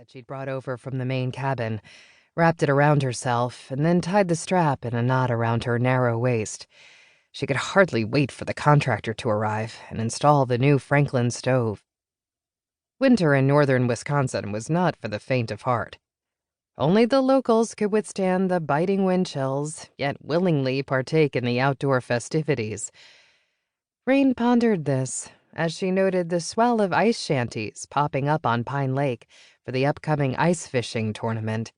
that she'd brought over from the main cabin, wrapped it around herself, and then tied the strap in a knot around her narrow waist. She could hardly wait for the contractor to arrive and install the new Franklin stove. Winter in northern Wisconsin was not for the faint of heart. Only the locals could withstand the biting wind chills, yet willingly partake in the outdoor festivities. Rain pondered this as she noted the swell of ice shanties popping up on Pine Lake for the upcoming ice fishing tournament.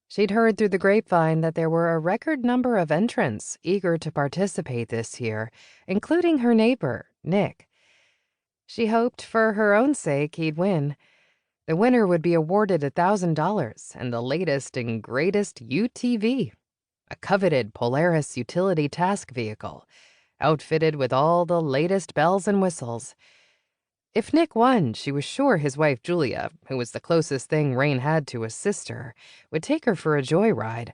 She'd heard through the grapevine that there were a record number of entrants eager to participate this year, including her neighbor, Nick. She hoped for her own sake he'd win. The winner would be awarded $1,000 and the latest and greatest UTV, a coveted Polaris utility task vehicle, outfitted with all the latest bells and whistles. If Nick won, she was sure his wife Julia, who was the closest thing Rain had to a sister, would take her for a joyride.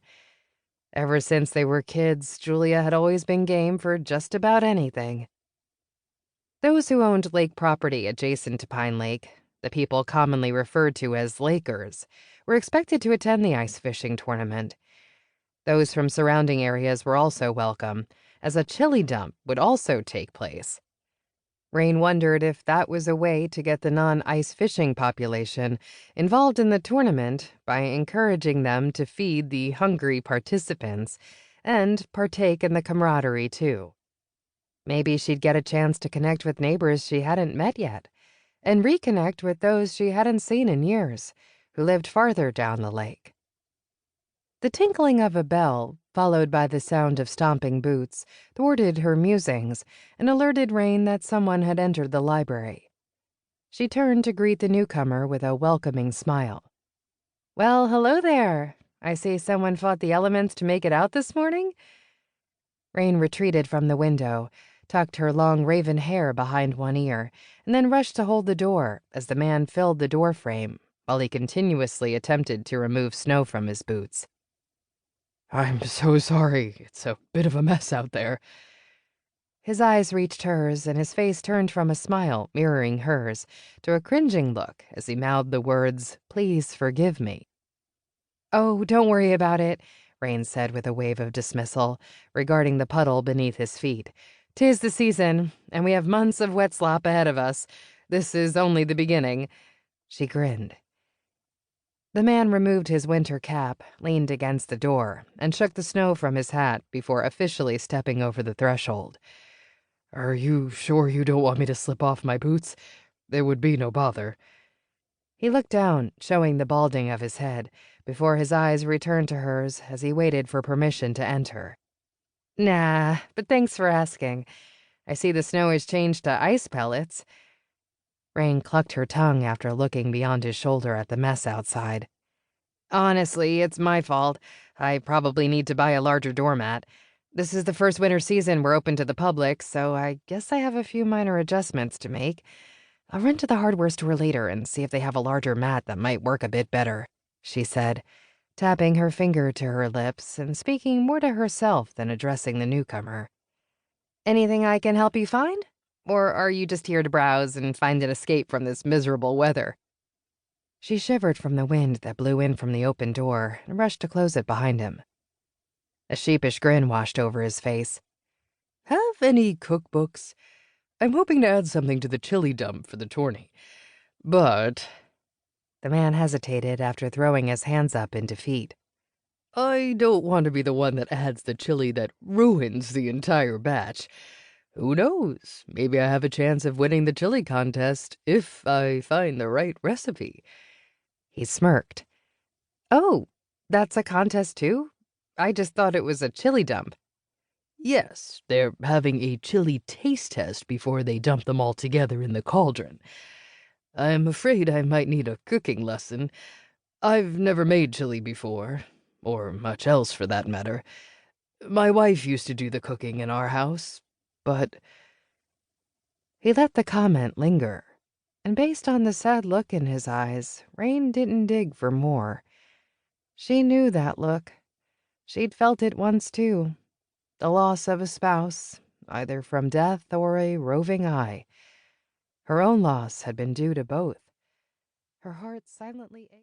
Ever since they were kids, Julia had always been game for just about anything. Those who owned lake property adjacent to Pine Lake, the people commonly referred to as Lakers, were expected to attend the ice fishing tournament. Those from surrounding areas were also welcome, as a chili dump would also take place. Rain wondered if that was a way to get the non-ice fishing population involved in the tournament by encouraging them to feed the hungry participants and partake in the camaraderie, too. Maybe she'd get a chance to connect with neighbors she hadn't met yet, and reconnect with those she hadn't seen in years, who lived farther down the lake. The tinkling of a bell, followed by the sound of stomping boots, thwarted her musings and alerted Rain that someone had entered the library. She turned to greet the newcomer with a welcoming smile. "Well, hello there. I see someone fought the elements to make it out this morning?" Rain retreated from the window, tucked her long raven hair behind one ear, and then rushed to hold the door as the man filled the door frame while he continuously attempted to remove snow from his boots. "I'm so sorry. It's a bit of a mess out there." His eyes reached hers, and his face turned from a smile mirroring hers to a cringing look as he mouthed the words, "Please forgive me." "Oh, don't worry about it," Rain said with a wave of dismissal, regarding the puddle beneath his feet. "'Tis the season, and we have months of wet slop ahead of us. This is only the beginning." She grinned. The man removed his winter cap, leaned against the door, and shook the snow from his hat before officially stepping over the threshold. "Are you sure you don't want me to slip off my boots? There would be no bother." He looked down, showing the balding of his head, before his eyes returned to hers as he waited for permission to enter. "Nah, but thanks for asking. I see the snow has changed to ice pellets." Rain clucked her tongue after looking beyond his shoulder at the mess outside. "Honestly, it's my fault. I probably need to buy a larger doormat. This is the first winter season we're open to the public, so I guess I have a few minor adjustments to make. I'll run to the hardware store later and see if they have a larger mat that might work a bit better," she said, tapping her finger to her lips and speaking more to herself than addressing the newcomer. "Anything I can help you find? Or are you just here to browse and find an escape from this miserable weather?" She shivered from the wind that blew in from the open door and rushed to close it behind him. A sheepish grin washed over his face. "Have any cookbooks? I'm hoping to add something to the chili dump for the tourney. But—" The man hesitated after throwing his hands up in defeat. "I don't want to be the one that adds the chili that ruins the entire batch. Who knows? Maybe I have a chance of winning the chili contest if I find the right recipe." He smirked. "Oh, that's a contest too? I just thought it was a chili dump." "Yes, they're having a chili taste test before they dump them all together in the cauldron. I'm afraid I might need a cooking lesson. I've never made chili before, or much else for that matter. My wife used to do the cooking in our house, but—" He let the comment linger, and based on the sad look in his eyes, Rain didn't dig for more. She knew that look. She'd felt it once too. The loss of a spouse, either from death or a roving eye. Her own loss had been due to both. Her heart silently ached.